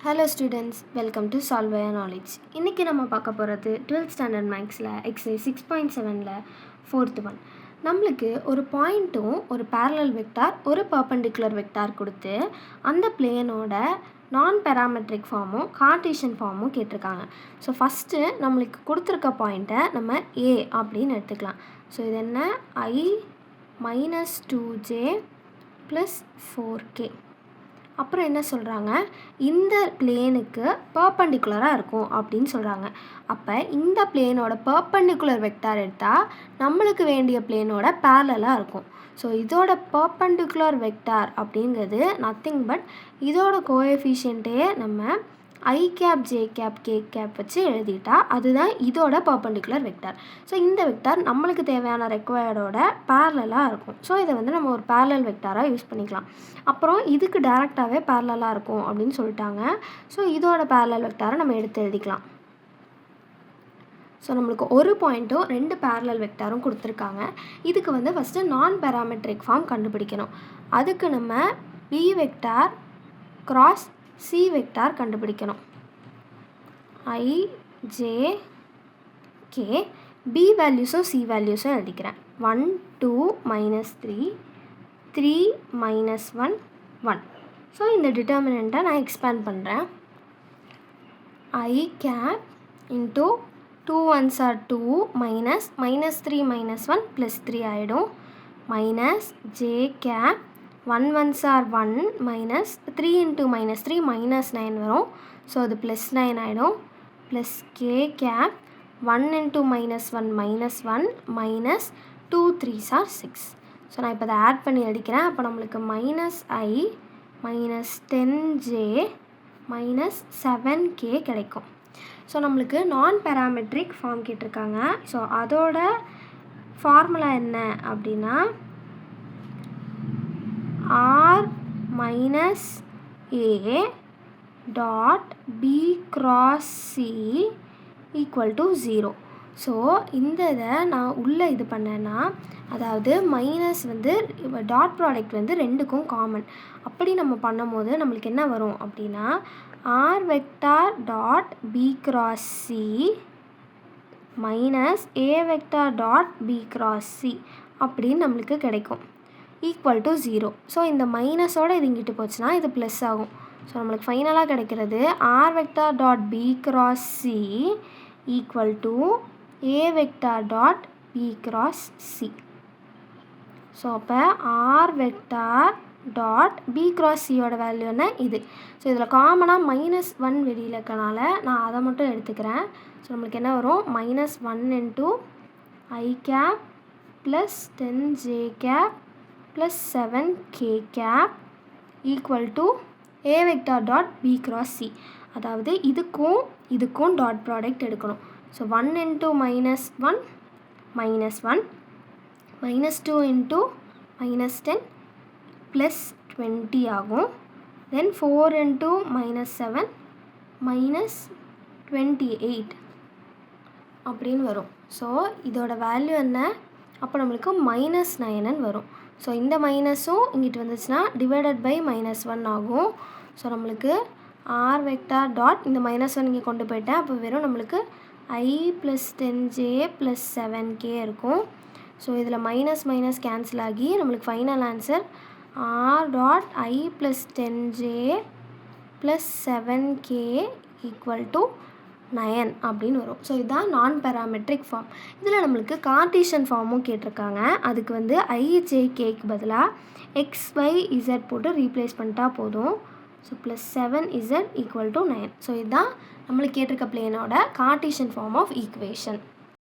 Hello students, welcome to Solve Your Knowledge. இன்னைக்கு நம்ம பார்க்க போகிறது 12th ஸ்டாண்டர்ட் மேக்ஸில் எக்ஸசைஸ் 6.7ல 4th ஒன். நம்மளுக்கு ஒரு பாயிண்ட்டும் ஒரு parallel வெக்டார் ஒரு perpendicular வெக்டார் கொடுத்து அந்த பிளேனோட நான் பேராமெட்ரிக் ஃபார்மும் கார்ட்டீசியன் ஃபார்மும் கேட்டிருக்காங்க. ஸோ ஃபஸ்ட்டு நம்மளுக்கு கொடுத்துருக்க பாயிண்ட்டை நம்ம ஏ அப்படின்னு எடுத்துக்கலாம். ஸோ இது என்ன I-2j + 4k. அப்புறம் என்ன சொல்கிறாங்க, இந்த பிளேனுக்கு பர்பண்டிகுலராக இருக்கும் அப்படின்னு சொல்கிறாங்க. அப்போ இந்த பிளேனோட பர்பண்டிகுலர் வெக்டார் எடுத்தால் நம்மளுக்கு வேண்டிய பிளேனோட பேரலாக இருக்கும். ஸோ இதோட பர்பண்டிகுலர் வெக்டார் அப்படிங்கிறது நத்திங் பட் இதோட கோஎஃபிஷியன்ட்டே நம்ம I cap J cap K cap வச்சு எழுதிட்டா அதுதான் இதோட பர்பண்டிகுலர் வெக்டார். ஸோ இந்த வெக்டார் நம்மளுக்கு தேவையான ரெக்வயர்டோட பேரலாக இருக்கும். ஸோ இதை வந்து நம்ம ஒரு பேரலல் வெக்டாராக யூஸ் பண்ணிக்கலாம். அப்புறம் இதுக்கு டைரெக்டாகவே பேரலாக இருக்கும் அப்படின்னு சொல்லிட்டாங்க. ஸோ இதோட பேரலல் வெக்டாரை நம்ம எடுத்து எழுதிக்கலாம். ஸோ நம்மளுக்கு ஒரு பாயிண்ட்டும் ரெண்டு பேரலல் வெக்டாரும் கொடுத்துருக்காங்க. இதுக்கு வந்து ஃபஸ்ட்டு நான் பேராமெட்ரிக் ஃபார்ம் கண்டுபிடிக்கணும். அதுக்கு நம்ம B vector cross C vector கண்டுபிடிக்கணும். I-J K B வேல்யூஸும் C வேல்யூஸும் எழுதிக்கிறேன். 1 2 -3 3 -1 1. ஸோ இந்த டிட்டர்மினண்ட்டை நான் எக்ஸ்பேண்ட் பண்ணுறேன். I cap into 2 1s are 2 -3 -1 +3 ஆகிடும். -J கேப் 1 1s are 1 -3 × -3 -9 வரும். ஸோ அது +9 ஆகிடும். +k gap 1 × -1 -1 -2 3s are 6. So நான் இப்போ அதை ஆட் பண்ணி அடிக்கிறேன். அப்போ நம்மளுக்கு -I -10j -7k கிடைக்கும். ஸோ நம்மளுக்கு நான் பேராமெட்ரிக் ஃபார்ம் கேட்டிருக்காங்க. ஸோ அதோட ஃபார்முலா என்ன அப்படின்னா R - A dot B cross C = 0. So இந்த இதை நான் உள்ளே இது பண்ணேன்னா, அதாவது மைனஸ் வந்து டாட் ப்ராடக்ட் வந்து ரெண்டுக்கும் காமன். அப்படி நம்ம பண்ணும்போது நம்மளுக்கு என்ன வரும் அப்படின்னா R vector dot B cross C - A vector dot B cross C அப்படின்னு நம்மளுக்கு கிடைக்கும். = 0. ஸோ இந்த மைனஸோடு இது இங்கிட்டு போச்சுன்னா இது ப்ளஸ் ஆகும். ஸோ நம்மளுக்கு ஃபைனலாக கிடைக்கிறது R vector dot B cross C = A vector dot B cross C. So அப்போ R vector dot B cross Cயோட வேல்யூ என்ன இது. ஸோ இதில் காமனாக -1 வெளியில் இருக்கனால நான் அதை மட்டும் எடுத்துக்கிறேன். ஸோ நம்மளுக்கு என்ன வரும், -1 × I cap +10j cap +7k cap = A vector dot B cross C. அதாவது இதுக்கும் டாட் ப்ராடக்ட் எடுக்கணும். ஸோ 1 × -1 -1 -2 × -10 +20 ஆகும். தென் 4 × -7 -28 அப்படின்னு வரும். ஸோ இதோட வேல்யூ என்ன, அப்போ நம்மளுக்கு -9 வரும். ஸோ இந்த மைனஸும் இங்கிட்டு வந்துச்சுன்னா டிவைடட் பை -1 ஆகும். ஸோ நம்மளுக்கு R வெக்டார் டாட் இந்த -1 இங்கே கொண்டு போயிட்டேன். அப்போ வெறும் நம்மளுக்கு I +10j +7k இருக்கும். ஸோ இதில் மைனஸ் கேன்சல் ஆகி நம்மளுக்கு final answer R dot I +10j +7k = 9 அப்படின்னு வரும். ஸோ இதுதான் நான் பேராமெட்ரிக் ஃபார்ம். இதில் நம்மளுக்கு கார்ட்டீசியன் ஃபார்மும் கேட்டிருக்காங்க. அதுக்கு வந்து I-J-Kக்கு பதிலாக XYZ போட்டு ரீப்ளேஸ் பண்ணிட்டா போதும். So +7z = 9. ஸோ இதுதான் நம்மளுக்கு கேட்டிருக்க பிளேனோட கார்ட்டீசியன் ஃபார்ம் ஆஃப் ஈக்குவேஷன்.